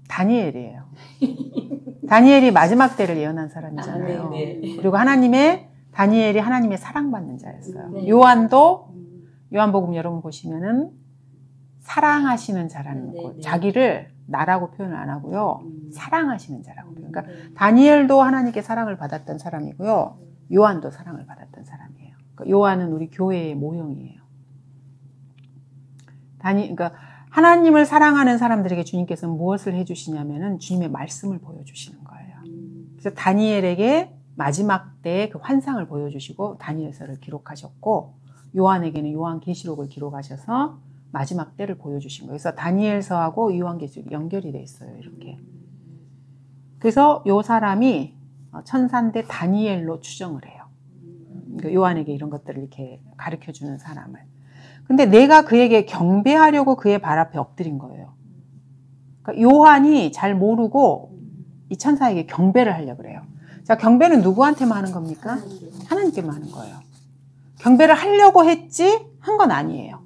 다니엘이에요. 다니엘이 마지막 때를 예언한 사람이잖아요. 그리고 다니엘이 하나님의 사랑받는 자였어요. 요한도 요한복음 여러분 보시면은 사랑하시는 자라는 거. 자기를 나라고 표현을 안 하고요. 사랑하시는 자라고 표현. 그러니까 다니엘도 하나님께 사랑을 받았던 사람이고요. 요한도 사랑을 받았던 사람이에요. 그러니까 요한은 우리 교회의 모형이에요. 그러니까 하나님을 사랑하는 사람들에게 주님께서는 무엇을 해주시냐면은 주님의 말씀을 보여주시는 거예요. 그래서 다니엘에게 마지막 때의 그 환상을 보여주시고 다니엘서를 기록하셨고 요한에게는 요한계시록을 기록하셔서 마지막 때를 보여주신 거예요. 그래서 다니엘서하고 요한계시록이 연결이 돼 있어요. 이렇게. 그래서 요 사람이 천사인데 다니엘로 추정을 해요. 요한에게 이런 것들을 이렇게 가르쳐주는 사람을. 근데 내가 그에게 경배하려고 그의 발 앞에 엎드린 거예요. 그러니까 요한이 잘 모르고 이 천사에게 경배를 하려고 그래요. 자, 경배는 누구한테만 하는 겁니까? 하나님께만 하는 거예요. 경배를 하려고 했지 한 건 아니에요.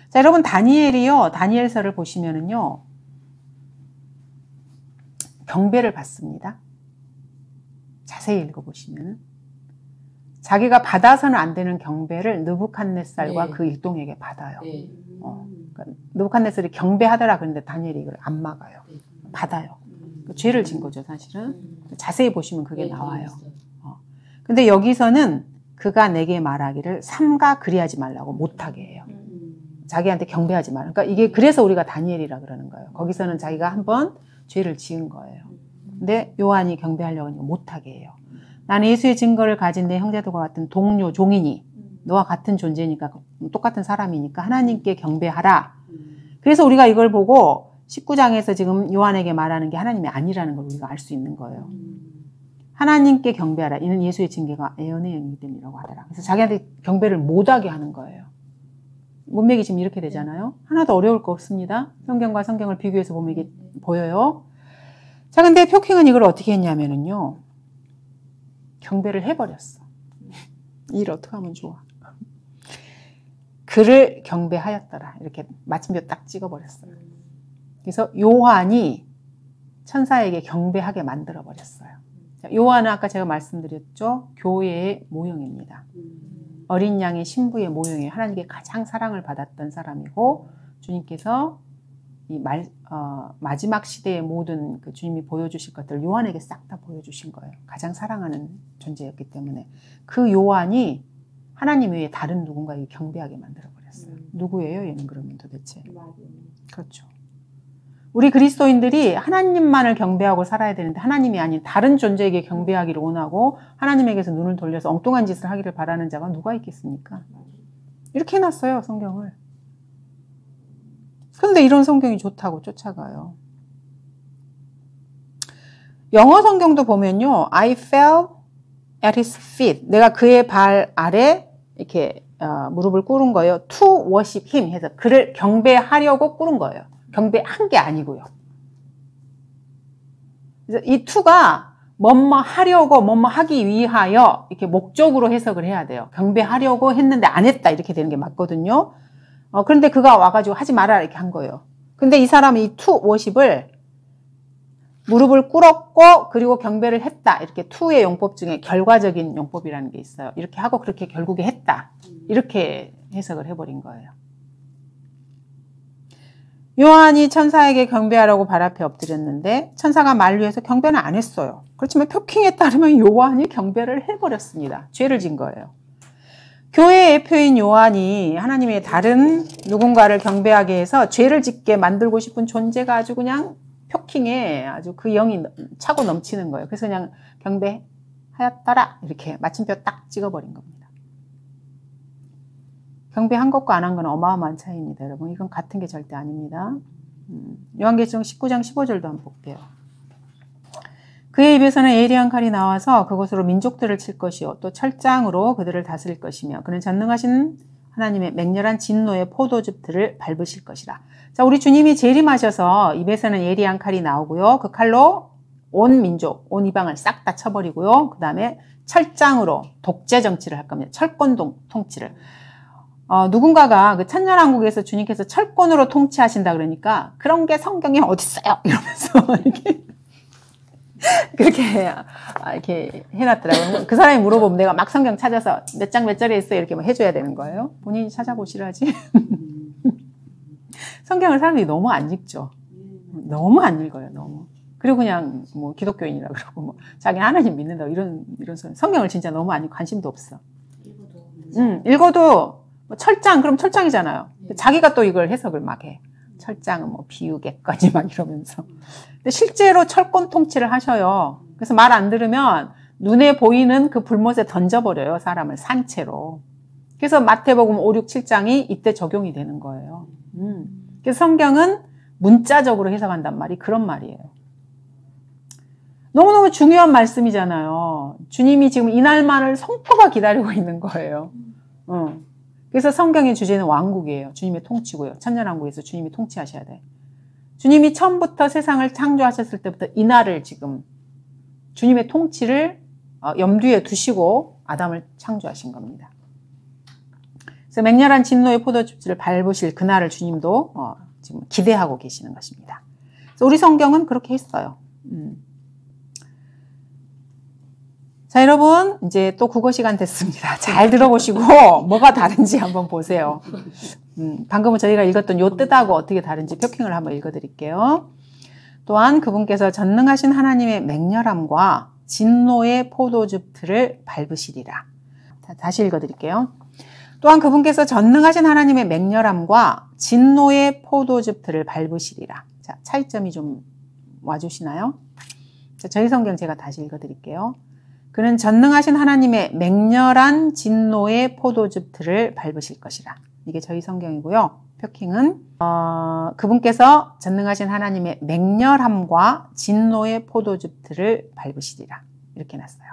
자, 여러분 다니엘서를 보시면은요. 경배를 받습니다. 자세히 읽어보시면은 자기가 받아서는 안 되는 경배를 느부갓네살과 그 일동에게 받아요. 그러니까 느부갓네살이 경배하더라 그랬는데 다니엘이 이걸 안 막아요. 받아요. 죄를 진 거죠, 사실은. 자세히 보시면 그게 나와요. 근데 여기서는 그가 내게 말하기를 삼가 그리하지 말라고 못하게 해요. 자기한테 경배하지 말라. 그러니까 이게 그래서 우리가 다니엘이라 그러는 거예요. 거기서는 자기가 한번 죄를 지은 거예요. 근데 요한이 경배하려고 하니까 못하게 해요. 나는 예수의 증거를 가진 내 형제들과 같은 동료, 종이니 너와 같은 존재니까 똑같은 사람이니까 하나님께 경배하라. 그래서 우리가 이걸 보고 19장에서 지금 요한에게 말하는 게 하나님이 아니라는 걸 우리가 알 수 있는 거예요. 하나님께 경배하라. 이는 예수의 징계가 애언의 영이기 때문이라고 하더라. 그래서 자기한테 경배를 못하게 하는 거예요. 문맥이 지금 이렇게 되잖아요. 하나도 어려울 거 없습니다. 성경과 성경을 비교해서 보면 이게 보여요. 자, 근데 표킹은 이걸 어떻게 했냐면은요. 경배를 해버렸어. 일 어떻게 하면 좋아. 그를 경배하였더라. 이렇게 마침표 딱 찍어버렸어요. 그래서 요한이 천사에게 경배하게 만들어버렸어요. 요한은 아까 제가 말씀드렸죠. 교회의 모형입니다. 어린 양의 신부의 모형이에요. 하나님께 가장 사랑을 받았던 사람이고 주님께서 마지막 시대의 모든 그 주님이 보여주실 것들을 요한에게 싹 다 보여주신 거예요. 가장 사랑하는 존재였기 때문에 그 요한이 하나님 외에 다른 누군가에게 경배하게 만들어버렸어요. 누구예요? 얘는 그러면 도대체. 그렇죠. 우리 그리스도인들이 하나님만을 경배하고 살아야 되는데 하나님이 아닌 다른 존재에게 경배하기를 원하고 하나님에게서 눈을 돌려서 엉뚱한 짓을 하기를 바라는 자가 누가 있겠습니까? 이렇게 해놨어요, 성경을. 그런데 이런 성경이 좋다고 쫓아가요. 영어 성경도 보면요. I fell at his feet. 내가 그의 발 아래 이렇게 무릎을 꿇은 거예요. To worship him 해서 그를 경배하려고 꿇은 거예요. 경배한 게 아니고요. 그래서 이 to가 뭐뭐 하려고 뭐뭐 하기 위하여 이렇게 목적으로 해석을 해야 돼요. 경배하려고 했는데 안 했다 이렇게 되는 게 맞거든요. 그런데 그가 와가지고 하지 마라 이렇게 한 거예요. 근데 이 사람은 이 to worship을 무릎을 꿇었고 그리고 경배를 했다. 이렇게 to의 용법 중에 결과적인 용법이라는 게 있어요. 이렇게 하고 그렇게 결국에 했다. 이렇게 해석을 해버린 거예요. 요한이 천사에게 경배하라고 발 앞에 엎드렸는데 천사가 만류해서 경배는 안 했어요. 그렇지만 표킹에 따르면 요한이 경배를 해버렸습니다. 죄를 진 거예요. 교회의 표인 요한이 하나님의 다른 누군가를 경배하게 해서 죄를 짓게 만들고 싶은 존재가 아주 그냥 표킹에 아주 그 영이 차고 넘치는 거예요. 그래서 그냥 경배하였더라 이렇게 마침표 딱 찍어버린 겁니다. 경배한 것과 안 한 건 어마어마한 차이입니다. 여러분 이건 같은 게 절대 아닙니다. 요한계시록 19장 15절도 한번 볼게요. 그의 입에서는 예리한 칼이 나와서 그것으로 민족들을 칠 것이요 또 철장으로 그들을 다스릴 것이며 그는 전능하신 하나님의 맹렬한 진노의 포도즙들을 밟으실 것이라. 자, 우리 주님이 재림하셔서 입에서는 예리한 칼이 나오고요. 그 칼로 온 민족, 온 이방을 싹 다 쳐버리고요. 그 다음에 철장으로 독재 정치를 할 겁니다. 철권 통치를. 누군가가 그 천년왕국에서 주님께서 철권으로 통치하신다 그러니까 그런 게 성경에 어딨어요? 이러면서 이렇게 그렇게 이렇게 해놨더라고요. 그 사람이 물어보면 내가 막 성경 찾아서 몇 장 몇 절에 있어요? 이렇게 뭐 해줘야 되는 거예요. 본인이 찾아보시라지. 성경을 사람들이 너무 안 읽죠. 너무 안 읽어요. 너무. 그리고 그냥 뭐 기독교인이라 그러고 뭐 자기는 하나님 믿는다 이런 소리. 성경을 진짜 너무 안 읽고 관심도 없어. 읽어도 뭐 철장 그럼 철장이잖아요. 자기가 또 이걸 해석을 막 해. 철장은 뭐 비우겠거니 막 이러면서. 근데 실제로 철권 통치를 하셔요. 그래서 말 안 들으면 눈에 보이는 그 불못에 던져버려요. 사람을 산채로. 그래서 마태복음 5, 6, 7장이 이때 적용이 되는 거예요. 그래서 성경은 문자적으로 해석한단 말이 그런 말이에요. 너무너무 중요한 말씀이잖아요. 주님이 지금 이날만을 손꼽아 기다리고 있는 거예요. 그래서 성경의 주제는 왕국이에요. 주님의 통치고요. 천년왕국에서 주님이 통치하셔야 돼. 주님이 처음부터 세상을 창조하셨을 때부터 이날을 지금 주님의 통치를 염두에 두시고 아담을 창조하신 겁니다. 그래서 맹렬한 진노의 포도즙을 밟으실 그날을 주님도 지금 기대하고 계시는 것입니다. 그래서 우리 성경은 그렇게 했어요. 자, 여러분, 이제 또 국어 시간 됐습니다. 잘 들어보시고, 뭐가 다른지 한번 보세요. 방금은 저희가 읽었던 요 뜻하고 어떻게 다른지 표킹을 한번 읽어드릴게요. 또한 그분께서 전능하신 하나님의 맹렬함과 진노의 포도즙 틀을 밟으시리라. 자, 다시 읽어드릴게요. 또한 그분께서 전능하신 하나님의 맹렬함과 진노의 포도즙 틀을 밟으시리라. 자, 차이점이 좀 와주시나요? 자, 저희 성경 제가 다시 읽어드릴게요. 그는 전능하신 하나님의 맹렬한 진노의 포도즙 틀을 밟으실 것이라. 이게 저희 성경이고요. 표킹은 그분께서 전능하신 하나님의 맹렬함과 진노의 포도즙 틀을 밟으시리라. 이렇게 놨어요.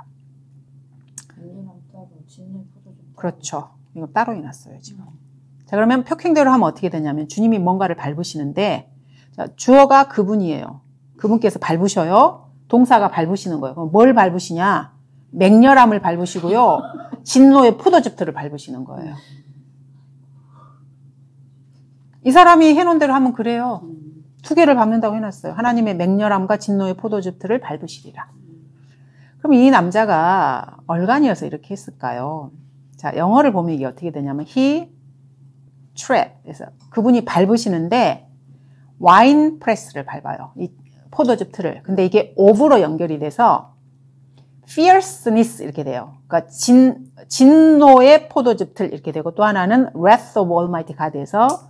맹렬함 따로 진노의 포도즙. 그렇죠. 이거 따로 해놨어요 지금. 자, 그러면 표킹대로 하면 어떻게 되냐면 주님이 뭔가를 밟으시는데 자, 주어가 그분이에요. 그분께서 밟으셔요. 동사가 밟으시는 거예요. 그럼 뭘 밟으시냐? 맹렬함을 밟으시고요. 진노의 포도즙들을 밟으시는 거예요. 이 사람이 해놓은 대로 하면 그래요. 두 개를 밟는다고 해놨어요. 하나님의 맹렬함과 진노의 포도즙들을 밟으시리라. 그럼 이 남자가 얼간이어서 이렇게 했을까요? 자, 영어를 보면 이게 어떻게 되냐면 he tread. 그래서 그분이 밟으시는데 와인 프레스를 밟아요. 이 포도즙 틀을. 근데 이게 of로 연결이 돼서 fierceness 이렇게 돼요. 그러니까 진노의 포도즙 틀 이렇게 되고 또 하나는 wrath of Almighty God에서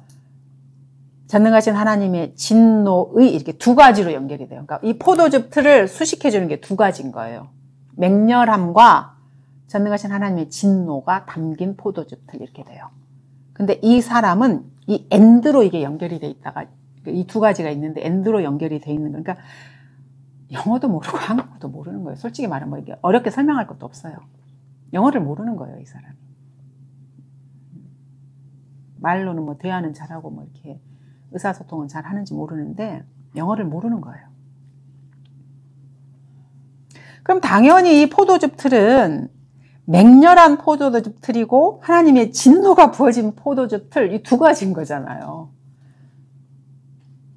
전능하신 하나님의 진노의 이렇게 두 가지로 연결이 돼요. 그러니까 이 포도즙 틀을 수식해 주는 게 두 가지인 거예요. 맹렬함과 전능하신 하나님의 진노가 담긴 포도즙 틀 이렇게 돼요. 근데 이 사람은 이 end로 이게 연결이 돼 있다가 이 두 가지가 있는데 end로 연결이 돼 있는 거니까 영어도 모르고 한국어도 모르는 거예요. 솔직히 말하면 뭐 이게 어렵게 설명할 것도 없어요. 영어를 모르는 거예요, 이 사람이. 말로는 뭐 대화는 잘하고 뭐 이렇게 의사소통은 잘 하는지 모르는데 영어를 모르는 거예요. 그럼 당연히 이 포도즙 틀은 맹렬한 포도즙 틀이고 하나님의 진노가 부어진 포도즙 틀 이 두 가지인 거잖아요.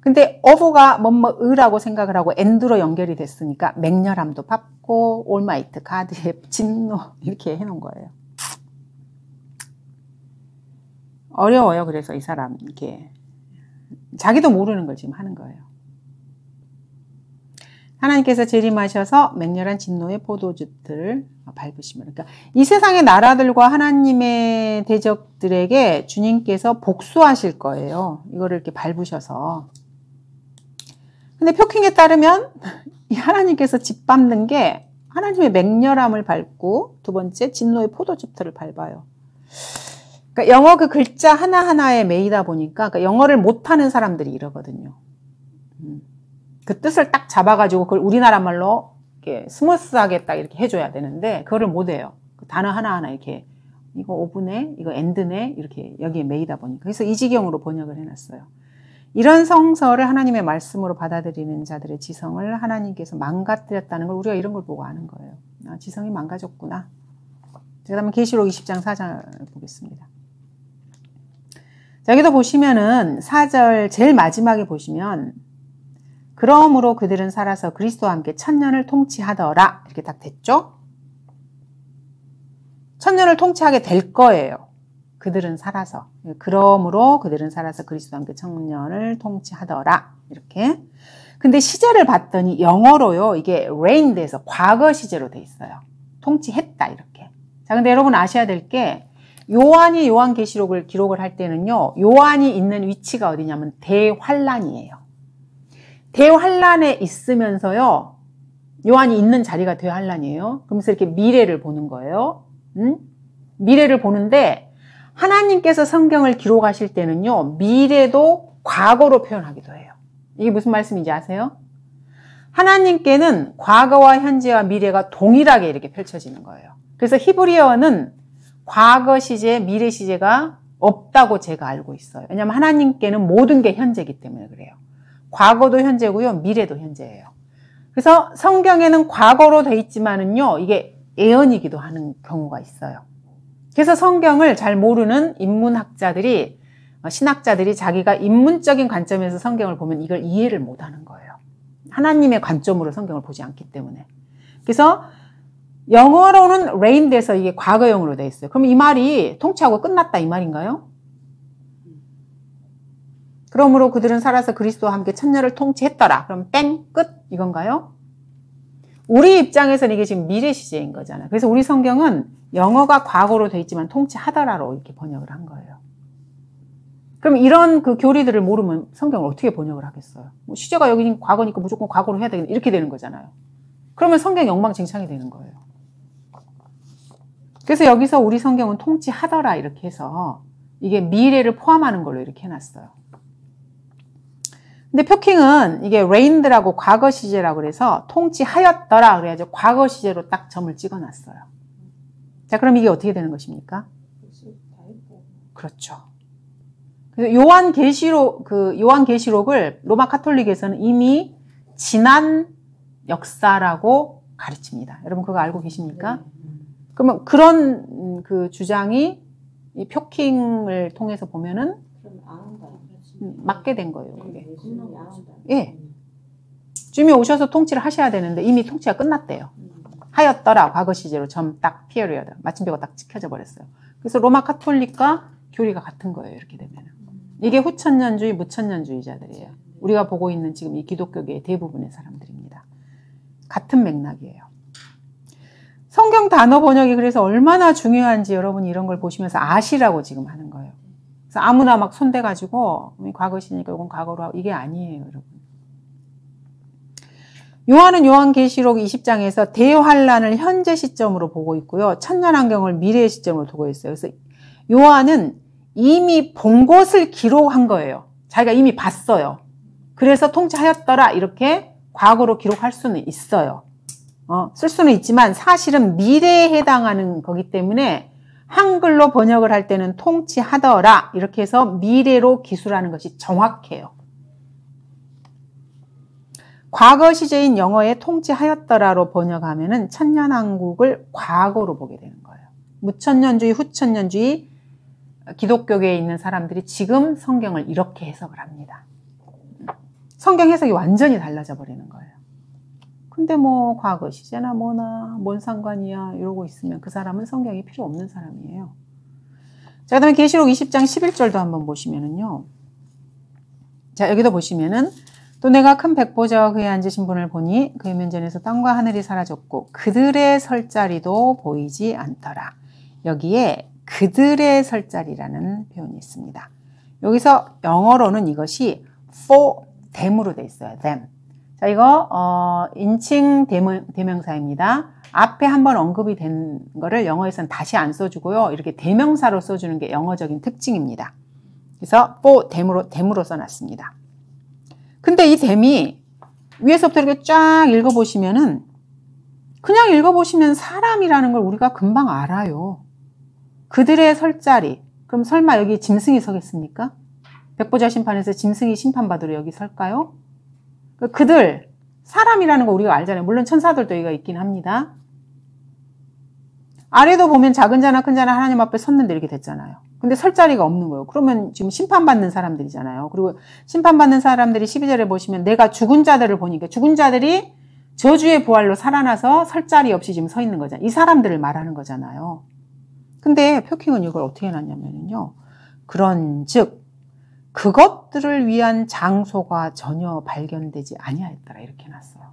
근데 of가 뭐뭐의라고 생각을 하고 end로 연결이 됐으니까 맹렬함도 받고 올마이트 가드의 진노 이렇게 해놓은 거예요. 어려워요. 그래서 이 사람 이렇게 자기도 모르는 걸 지금 하는 거예요. 하나님께서 재림하셔서 맹렬한 진노의 포도즙들을 밟으시면 그러니까 이 세상의 나라들과 하나님의 대적들에게 주님께서 복수하실 거예요. 이거를 이렇게 밟으셔서. 근데 표킹에 따르면 이 하나님께서 짓밟는 게 하나님의 맹렬함을 밟고 두 번째 진노의 포도즙들을 밟아요. 그러니까 영어 그 글자 하나하나에 매이다 보니까 그러니까 영어를 못하는 사람들이 이러거든요. 그 뜻을 딱 잡아가지고 그걸 우리나라 말로 이렇게 스무스하게 딱 이렇게 해줘야 되는데 그거를 못해요. 그 단어 하나하나 이렇게 이거 오브네, 이거 엔드네 이렇게 여기에 매이다 보니까 그래서 이 지경으로 번역을 해놨어요. 이런 성서를 하나님의 말씀으로 받아들이는 자들의 지성을 하나님께서 망가뜨렸다는 걸 우리가 이런 걸 보고 아는 거예요. 아, 지성이 망가졌구나. 그 다음에 계시록 20장 4장을 보겠습니다. 자, 여기도 보시면은 4절 제일 마지막에 보시면 그러므로 그들은 살아서 그리스도와 함께 천년을 통치하더라 이렇게 딱 됐죠? 천년을 통치하게 될 거예요. 그들은 살아서. 그러므로 그들은 살아서 그리스도와 함께 천년을 통치하더라 이렇게. 근데 시제를 봤더니 영어로요. 이게 reigned에서 과거 시제로 돼 있어요. 통치했다 이렇게. 자, 근데 여러분 아셔야 될 게 요한이 요한계시록을 기록을 할 때는요. 요한이 있는 위치가 어디냐면 대환란이에요. 대환란에 있으면서요. 요한이 있는 자리가 대환란이에요. 그러면서 이렇게 미래를 보는 거예요. 미래를 보는데 하나님께서 성경을 기록하실 때는요. 미래도 과거로 표현하기도 해요. 이게 무슨 말씀인지 아세요? 하나님께는 과거와 현재와 미래가 동일하게 이렇게 펼쳐지는 거예요. 그래서 히브리어는 과거 시제, 미래 시제가 없다고 제가 알고 있어요. 왜냐하면 하나님께는 모든 게 현재이기 때문에 그래요. 과거도 현재고요. 미래도 현재예요. 그래서 성경에는 과거로 돼 있지만은요. 이게 예언이기도 하는 경우가 있어요. 그래서 성경을 잘 모르는 인문학자들이 신학자들이 자기가 인문적인 관점에서 성경을 보면 이걸 이해를 못하는 거예요. 하나님의 관점으로 성경을 보지 않기 때문에. 그래서 영어로는 reigned에서 이게 과거형으로 돼 있어요. 그럼 이 말이 통치하고 끝났다 이 말인가요? 그러므로 그들은 살아서 그리스도와 함께 천년을 통치했더라. 그럼 땡 끝 이건가요? 우리 입장에서는 이게 지금 미래 시제인 거잖아요. 그래서 우리 성경은 영어가 과거로 돼 있지만 통치하더라로 이렇게 번역을 한 거예요. 그럼 이런 그 교리들을 모르면 성경을 어떻게 번역을 하겠어요? 뭐 시제가 여기 과거니까 무조건 과거로 해야 되겠네. 이렇게 되는 거잖아요. 그러면 성경이 엉망진창이 되는 거예요. 그래서 여기서 우리 성경은 통치하더라 이렇게 해서 이게 미래를 포함하는 걸로 이렇게 해놨어요. 근데 표킹은 이게 reigned라고 과거 시제라고 그래서 통치하였더라 그래야죠. 과거 시제로 딱 점을 찍어놨어요. 자, 그럼 이게 어떻게 되는 것입니까? 그렇죠. 그래서 요한계시록을 로마 카톨릭에서는 이미 지난 역사라고 가르칩니다. 여러분 그거 알고 계십니까? 그러면 그런 그 주장이 이 표킹을 통해서 보면은 맞게 된 거예요, 그게. 예. 주님이 오셔서 통치를 하셔야 되는데 이미 통치가 끝났대요. 하였더라, 과거 시제로 점 딱 피어리어드. 마침표가 딱 찍혀져 버렸어요. 그래서 로마 카톨릭과 교리가 같은 거예요, 이렇게 되면은. 이게 후천년주의, 무천년주의자들이에요. 우리가 보고 있는 지금 이 기독교계의 대부분의 사람들입니다. 같은 맥락이에요. 성경 단어 번역이 그래서 얼마나 중요한지 여러분이 이런 걸 보시면서 아시라고 지금 하는 거예요. 그래서 아무나 막 손대가지고 과거 시니까 이건 과거로 하고 이게 아니에요, 여러분. 요한은 요한계시록 20장에서 대환란을 현재 시점으로 보고 있고요. 천년환경을 미래의 시점으로 두고 있어요. 그래서 요한은 이미 본 것을 기록한 거예요. 자기가 이미 봤어요. 그래서 통치하였더라 이렇게 과거로 기록할 수는 있어요. 쓸 수는 있지만 사실은 미래에 해당하는 거기 때문에 한글로 번역을 할 때는 통치하더라 이렇게 해서 미래로 기술하는 것이 정확해요. 과거 시제인 영어에 통치하였더라로 번역하면은 천년왕국을 과거로 보게 되는 거예요. 무천년주의, 후천년주의 기독교계에 있는 사람들이 지금 성경을 이렇게 해석을 합니다. 성경 해석이 완전히 달라져 버리는 거예요. 근데 뭐 과거 시제나 뭐나 뭔 상관이야 이러고 있으면 그 사람은 성경이 필요 없는 사람이에요. 자, 그다음에 계시록 20장 11절도 한번 보시면은요. 자, 여기도 보시면은 또 내가 큰 백보자와 그에 앉으신 분을 보니 그의 면전에서 땅과 하늘이 사라졌고 그들의 설 자리도 보이지 않더라. 여기에 그들의 설 자리라는 표현이 있습니다. 여기서 영어로는 이것이 for them으로 돼 있어요. them. 자, 이거 인칭 대명사입니다. 앞에 한번 언급이 된 거를 영어에서는 다시 안 써주고요. 이렇게 대명사로 써주는 게 영어적인 특징입니다. 그래서 for them으로 써놨습니다. 근데 이 them이 위에서부터 이렇게 쫙 읽어보시면은 그냥 읽어보시면 사람이라는 걸 우리가 금방 알아요. 그들의 설 자리. 그럼 설마 여기 짐승이 서겠습니까? 백보자 심판에서 짐승이 심판받으러 여기 설까요? 그들, 사람이라는 거 우리가 알잖아요. 물론 천사들도 여기가 있긴 합니다. 아래도 보면 작은 자나 큰 자나 하나님 앞에 섰는데 이렇게 됐잖아요. 근데 설 자리가 없는 거예요. 그러면 지금 심판받는 사람들이잖아요. 그리고 심판받는 사람들이 12절에 보시면 내가 죽은 자들을 보니까 죽은 자들이 저주의 부활로 살아나서 설 자리 없이 지금 서 있는 거잖아요. 이 사람들을 말하는 거잖아요. 근데 표킹은 이걸 어떻게 해놨냐면요. 그런즉 그것들을 위한 장소가 전혀 발견되지 아니하였더라 이렇게 해놨어요.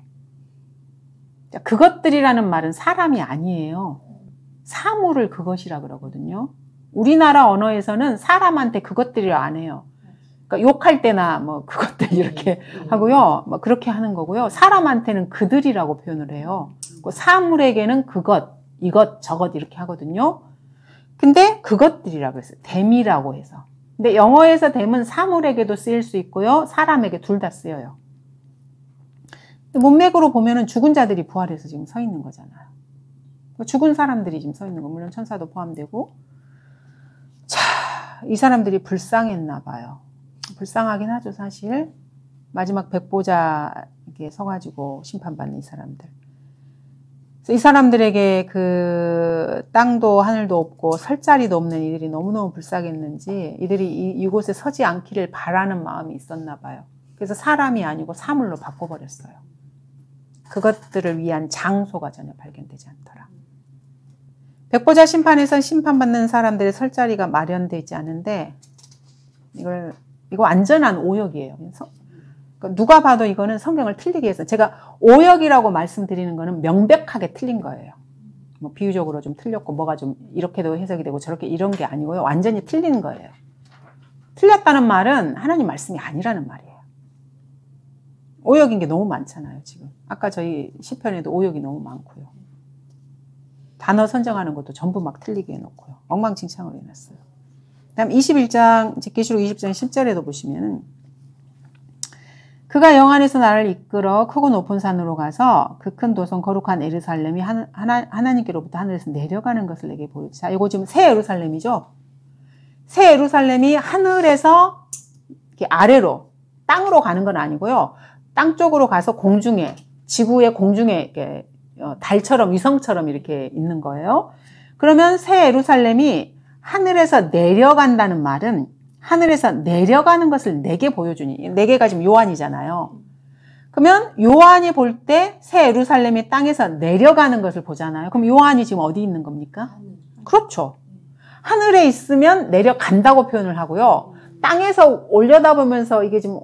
그것들이라는 말은 사람이 아니에요. 사물을 그것이라 그러거든요. 우리나라 언어에서는 사람한테 그것들이라 안 해요. 그러니까 욕할 때나 뭐 그것들 이렇게 하고요. 뭐 그렇게 하는 거고요. 사람한테는 그들이라고 표현을 해요. 사물에게는 그것, 이것, 저것 이렇게 하거든요. 근데 그것들이라고 했어요. 댐이라고 해서. 근데 영어에서 댐은 사물에게도 쓰일 수 있고요. 사람에게 둘 다 쓰여요. 문맥으로 보면은 죽은 자들이 부활해서 지금 서 있는 거잖아요. 죽은 사람들이 지금 서 있는 거. 물론 천사도 포함되고. 자, 이 사람들이 불쌍했나 봐요. 불쌍하긴 하죠, 사실. 마지막 백보자에게 서가지고 심판받는 이 사람들. 그래서 이 사람들에게 그 땅도 하늘도 없고 설 자리도 없는 이들이 너무너무 불쌍했는지 이들이 이곳에 서지 않기를 바라는 마음이 있었나 봐요. 그래서 사람이 아니고 사물로 바꿔버렸어요. 그것들을 위한 장소가 전혀 발견되지 않더라. 백보자 심판에선 심판받는 사람들의 설 자리가 마련되지 않은데 이거 완전한 오역이에요. 누가 봐도 이거는 성경을 틀리게 해서 제가 오역이라고 말씀드리는 거는 명백하게 틀린 거예요. 뭐 비유적으로 좀 틀렸고 뭐가 좀 이렇게도 해석이 되고 저렇게 이런 게 아니고요. 완전히 틀린 거예요. 틀렸다는 말은 하나님 말씀이 아니라는 말이에요. 오역인 게 너무 많잖아요, 지금. 아까 저희 시편에도 오역이 너무 많고요. 단어 선정하는 것도 전부 막 틀리게 해놓고요. 엉망진창으로 해놨어요. 다음 21장, 계시록 20장 10절에도 보시면은 그가 영 안에서 나를 이끌어 크고 높은 산으로 가서 그 큰 도성 거룩한 예루살렘이 하나님께로부터 하늘에서 내려가는 것을 내게 보였지. 자, 이거 지금 새 예루살렘이죠? 새 예루살렘이 하늘에서 이렇게 아래로 땅으로 가는 건 아니고요. 땅 쪽으로 가서 공중에 지구의 공중에 이렇게 달처럼 위성처럼 이렇게 있는 거예요. 그러면 새 예루살렘이 하늘에서 내려간다는 말은 하늘에서 내려가는 것을 내게 보여주니 네 개가 지금 요한이잖아요. 그러면 요한이 볼 때 새 예루살렘이 땅에서 내려가는 것을 보잖아요. 그럼 요한이 지금 어디 있는 겁니까? 그렇죠. 하늘에 있으면 내려간다고 표현을 하고요. 땅에서 올려다보면서 이게 지금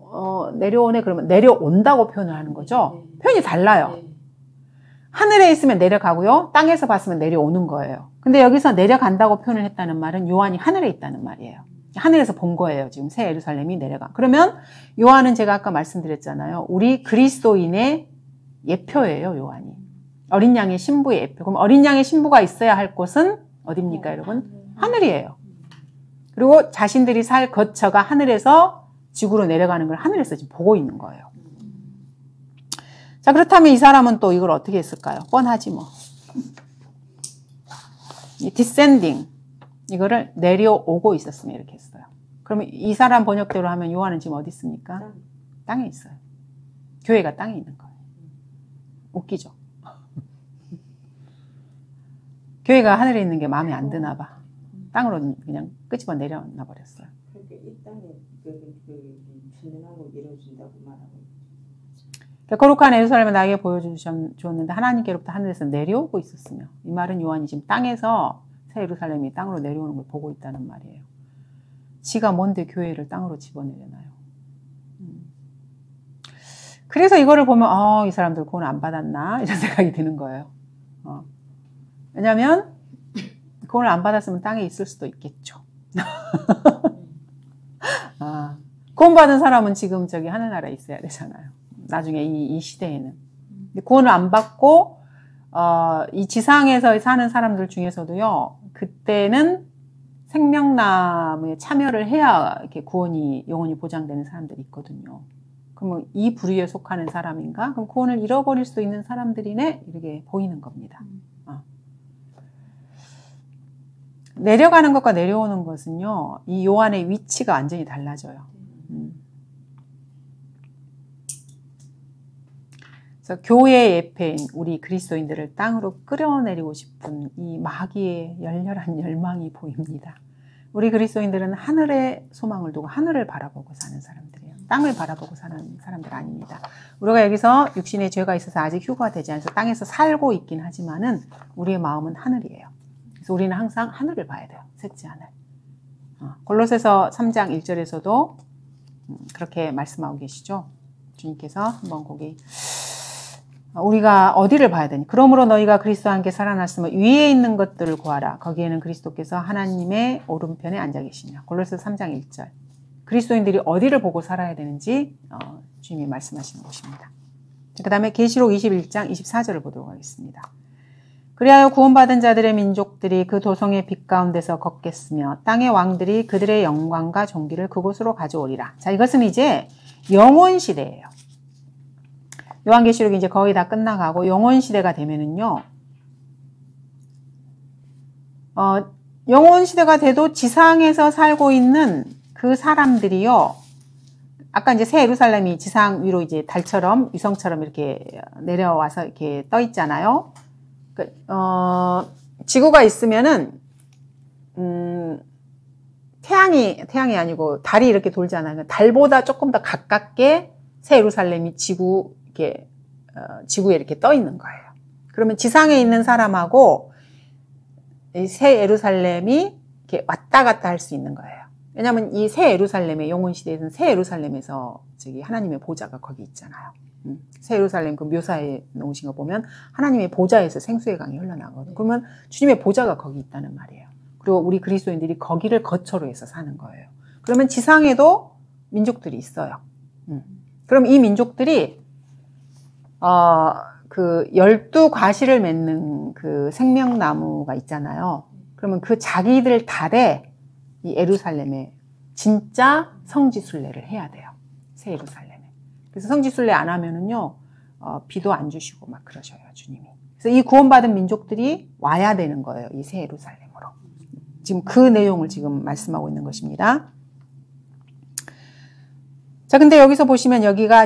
내려오네 그러면 내려온다고 표현을 하는 거죠. 표현이 달라요. 하늘에 있으면 내려가고요. 땅에서 봤으면 내려오는 거예요. 근데 여기서 내려간다고 표현을 했다는 말은 요한이 하늘에 있다는 말이에요. 하늘에서 본 거예요. 지금 새 예루살렘이 내려가. 그러면 요한은 제가 아까 말씀드렸잖아요. 우리 그리스도인의 예표예요. 요한이. 어린 양의 신부의 예표. 그럼 어린 양의 신부가 있어야 할 곳은 어디입니까, 여러분? 하늘이에요. 그리고 자신들이 살 거처가 하늘에서 지구로 내려가는 걸 하늘에서 지금 보고 있는 거예요. 자, 그렇다면 이 사람은 또 이걸 어떻게 했을까요? 뻔하지 뭐. 이 디센딩 이거를 내려오고 있었으면 이렇게 했어요. 그러면 이 사람 번역대로 하면 요한은 지금 어디 있습니까? 땅에 있어요. 교회가 땅에 있는 거예요. 웃기죠? 교회가 하늘에 있는 게 마음에 안 드나 봐. 땅으로 그냥 끄집어 내려놔 버렸어요. 그러니까 이 땅에 진행하고 이루어진다고 말하고. 거룩한 예루살렘을 나에게 보여주셨는데 하나님께로부터 하늘에서 내려오고 있었으며 이 말은 요한이 지금 땅에서 새 예루살렘이 땅으로 내려오는 걸 보고 있다는 말이에요. 지가 뭔데 교회를 땅으로 집어내려나요? 그래서 이거를 보면 이 사람들 구원 안 받았나 이런 생각이 드는 거예요. 왜냐하면 구원을 안 받았으면 땅에 있을 수도 있겠죠. 구원받은 사람은 지금 저기 하늘나라에 있어야 되잖아요. 나중에 이 시대에는. 구원을 안 받고 이 지상에서 사는 사람들 중에서도요. 그때는 생명나무에 참여를 해야 이렇게 구원이 영원히 보장되는 사람들이 있거든요. 그러면 이 부류에 속하는 사람인가? 그럼 구원을 잃어버릴 수 있는 사람들이네? 이렇게 보이는 겁니다. 내려가는 것과 내려오는 것은요. 이 요한의 위치가 완전히 달라져요. 그래서 교회의 예패인 우리 그리스도인들을 땅으로 끌어내리고 싶은 이 마귀의 열렬한 열망이 보입니다. 우리 그리스도인들은 하늘에 소망을 두고 하늘을 바라보고 사는 사람들이에요. 땅을 바라보고 사는 사람들 아닙니다. 우리가 여기서 육신의 죄가 있어서 아직 휴거가 되지 않아서 땅에서 살고 있긴 하지만은 우리의 마음은 하늘이에요. 그래서 우리는 항상 하늘을 봐야 돼요. 셋째 하늘. 골로새서 3장 1절에서도 그렇게 말씀하고 계시죠. 주님께서 한번 거기 우리가 어디를 봐야 되니? 그러므로 너희가 그리스도와 함께 살아났으면 위에 있는 것들을 구하라. 거기에는 그리스도께서 하나님의 오른편에 앉아 계시냐. 골로새서 3장 1절. 그리스도인들이 어디를 보고 살아야 되는지 주님이 말씀하시는 것입니다. 그 다음에 계시록 21장 24절을 보도록 하겠습니다. 그리하여 구원받은 자들의 민족들이 그 도성의 빛 가운데서 걷겠으며 땅의 왕들이 그들의 영광과 존귀를 그곳으로 가져오리라. 자, 이것은 이제 영원 시대예요. 요한계시록이 이제 거의 다 끝나가고 영원 시대가 되면은요, 영원 시대가 돼도 지상에서 살고 있는 그 사람들이요, 아까 이제 새 예루살렘이 지상 위로 이제 달처럼 위성처럼 이렇게 내려와서 이렇게 떠 있잖아요. 지구가 있으면은 태양이 아니고 달이 이렇게 돌잖아요. 달보다 조금 더 가깝게 새 예루살렘이 지구에 이렇게 떠 있는 거예요. 그러면 지상에 있는 사람하고 이 새 예루살렘이 이렇게 왔다 갔다 할 수 있는 거예요. 왜냐하면 이 새 예루살렘의 영원 시대에서는 새 예루살렘에서 하나님의 보좌가 거기 있잖아요. 새 예루살렘 그 묘사에 놓으신 거 보면 하나님의 보좌에서 생수의 강이 흘러나거든요. 그러면 주님의 보좌가 거기 있다는 말이에요. 그리고 우리 그리스도인들이 거기를 거처로 해서 사는 거예요. 그러면 지상에도 민족들이 있어요. 그럼 이 민족들이 그 12과실을 맺는 그 생명나무가 있잖아요. 그러면 그 자기들 달에 이 예루살렘에 진짜 성지순례를 해야 돼요. 새 예루살렘에. 그래서 성지순례 안 하면은요, 비도 안 주시고 막 그러셔요, 주님이. 그래서 이 구원받은 민족들이 와야 되는 거예요, 이 새 예루살렘으로. 지금 그 내용을 지금 말씀하고 있는 것입니다. 자, 근데 여기서 보시면 여기서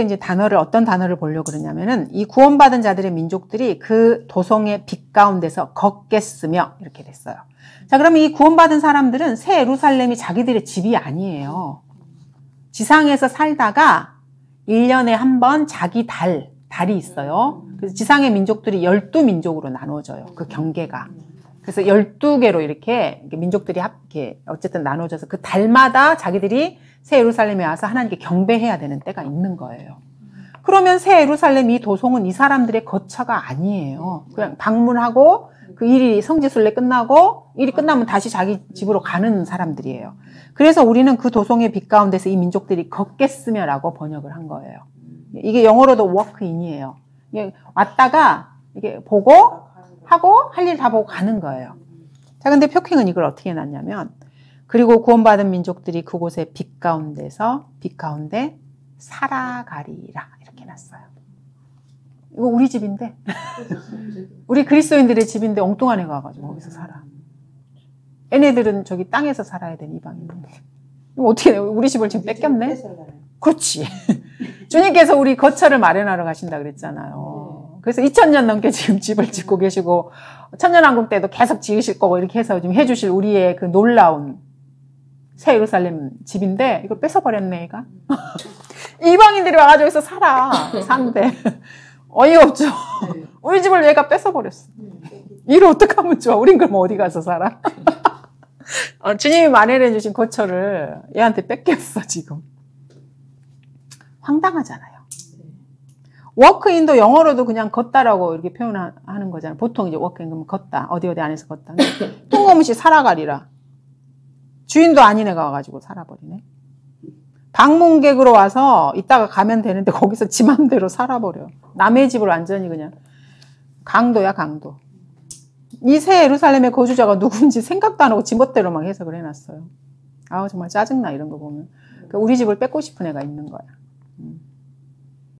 이제 어떤 단어를 보려고 그러냐면은 이 구원받은 자들의 민족들이 그 도성의 빛 가운데서 걷겠으며 이렇게 됐어요. 자, 그러면 이 구원받은 사람들은 새 예루살렘이 자기들의 집이 아니에요. 지상에서 살다가 1년에 한 번 자기 달이 있어요. 그래서 지상의 민족들이 12민족으로 나눠져요. 그 경계가. 그래서 12개로 이렇게 민족들이 이렇게 어쨌든 나눠져서 그 달마다 자기들이 새 예루살렘에 와서 하나님께 경배해야 되는 때가 있는 거예요. 그러면 새 예루살렘 이 도성은 이 사람들의 거처가 아니에요. 그냥 방문하고 그 일이 성지순례 끝나고 일이 끝나면 다시 자기 집으로 가는 사람들이에요. 그래서 우리는 그 도성의 빛 가운데서 이 민족들이 걷겠으며라고 번역을 한 거예요. 이게 영어로도 walk-in이에요. 왔다가 이게 보고 하고 할 일 다 보고 가는 거예요. 자, 근데 표킹은 이걸 어떻게 해놨냐면, 그리고 구원받은 민족들이 그곳의 빛 가운데 살아가리라 이렇게 해놨어요. 이거 우리 집인데 우리 그리스도인들의 집인데 엉뚱한 애가 와가지고 거기서 살아. 얘네들은 저기 땅에서 살아야 되는 이방인인데 어떻게 해? 우리 집을 지금 뺏겼네? 그렇지. 주님께서 우리 거처를 마련하러 가신다 그랬잖아요. 그래서 2000년 넘게 지금 집을 짓고 계시고 천년왕국 때도 계속 지으실 거고 이렇게 해서 지금 해주실 우리의 그 놀라운 새 예루살렘 집인데 이걸 뺏어버렸네 얘가. 이방인들이 와가지고 여기서 산대. 어이없죠. 우리 집을 얘가 뺏어버렸어. 이를 어떡하면 좋아. 우린 그럼 어디 가서 살아? 주님이 마련해 주신 거처를 얘한테 뺏겼어 지금. 황당하잖아요. 워크인도 영어로도 그냥 걷다라고 이렇게 표현하는 거잖아요. 보통 이제 워크인 그러면 걷다. 어디 안에서 걷다. 뜬금없이 살아가리라. 주인도 아닌 애가 와가지고 살아버리네. 방문객으로 와서 이따가 가면 되는데 거기서 지 맘대로 살아버려. 남의 집을 완전히 그냥 강도야 강도. 이 새 예루살렘의 거주자가 누군지 생각도 안 하고 지 멋대로 막 해석을 해놨어요. 아우 정말 짜증나 이런 거 보면. 우리 집을 뺏고 싶은 애가 있는 거야.